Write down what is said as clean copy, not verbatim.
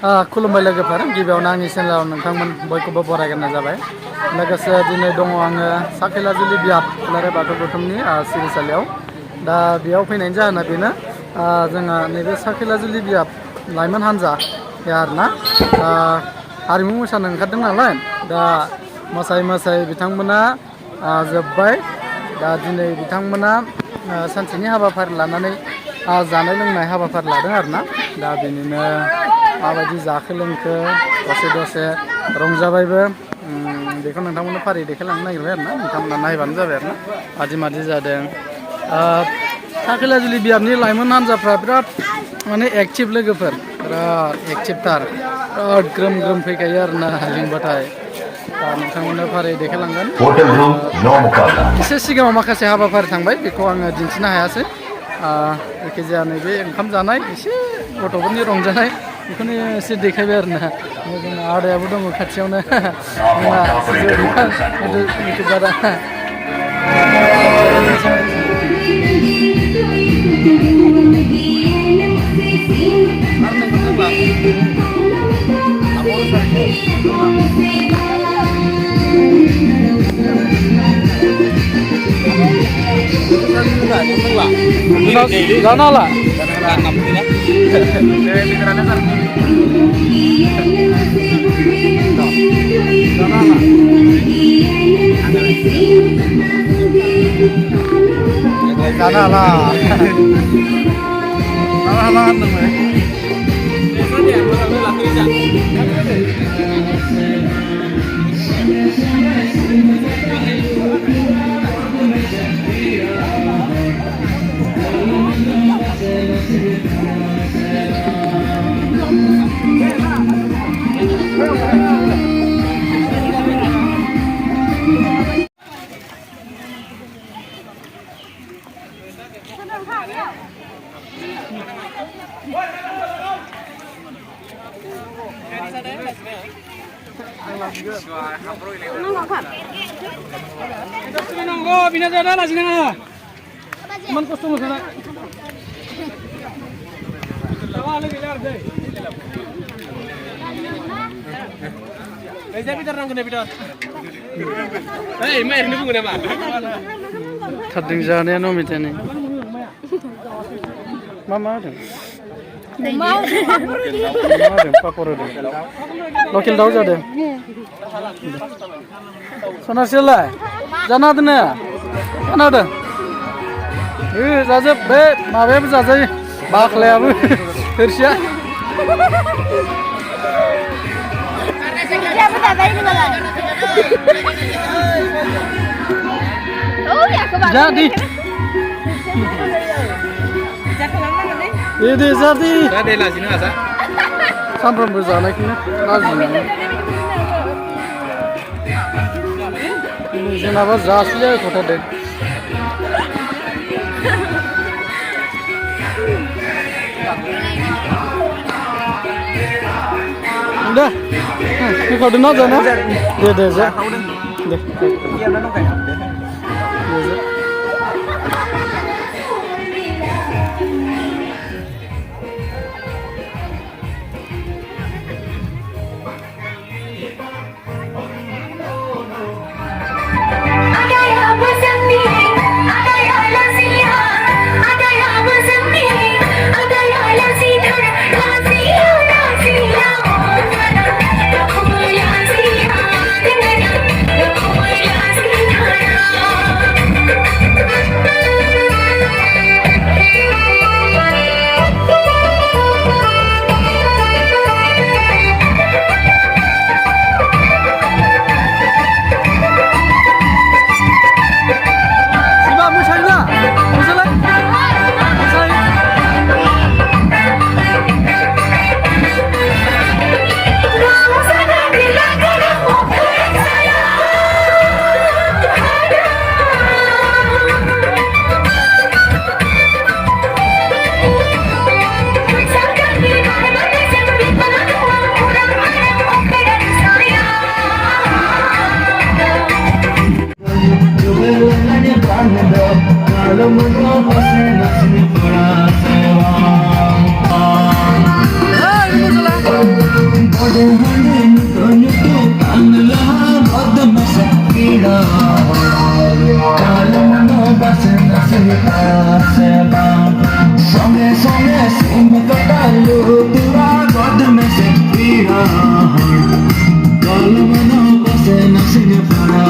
खुलुमबाय लोगोफोर गिबियावनो आंनि चेनेलाव नोंथांमोन बयखौबो बरायग्रोनाय जाबाय लोगोसे दिनै दङ आङो साखैलाजुलि बियाब दुलाराय बाथौ गौथुमनि सिबिसालियाव दा बेयाव फैनायनि जाहोना बेनो जोंहा नैबे साखैलाजुलि बियाब लाइमोन हान्जा आरोना हारिमु मोसानो ओंखारदों नालाय दा मोसायै मोसायै बिथांमोना जोब्बाय दा दिनै बिथांमोना सानसेनि हाबाफारि लानानै जानाय लोंनाय हाबाफारि लादों आरोना दा बेनिनो माबायदि जाखो लोंखो दसे रंजाबायबो बेखौ नोंथांमोननो फारियै देखायलांनो नागिरबाय आरोना नोंथांमोना नायबानो जाबाय आरोना मादि जादों साखैलाजुलि बियाबनि लाइमोन हान्जाफ्रा बिराद माने एक्टिभ लोगोफोर बिराद एक्टिभथार बिराद ग्रोम फैखायो आरोना लिंबाथाय दा नोंथांमोननो फारियै देखायलांगोन एसे सिगाङाव माखासे हाबाफारि थांबाय बेखौ आङो दिन्थिनो हायासै जायखिजाया नैबे ओंखाम जानाय एसे गथ'फोरनि रंजानाय बेखौनो एसे देखायबाय आरोना जोंना आदायाबो दङ खाथियावनो इउटुबारा Gana lah. Nunggu, bina jalan lah sini nggak? Cuman kostum sana. Lama lagi lihat deh. Bisa bicara nang kena bicara. Hei, main ni bunga nama. Thading jalan no mitene. Mama ada. Mau papor ada. Lokal daun ada. Sana sila. Jangan ada. Mana ada? Zazab, be, maaf zazab. Bakle abu. Tersia. Siapa zazab ini malah? Oh ya kebaca. Jadi. Ini jadi. Ada lagi nih asa. Sampai berjalan kini. Lagi. Ini jenaba jasnya kota deh. Udah. Ini kau dengar jana? Deh aja. Deh. Iya, mana kayak? Deh. Songe songe sing katalu tura god me se pira Kalmana pase na sing para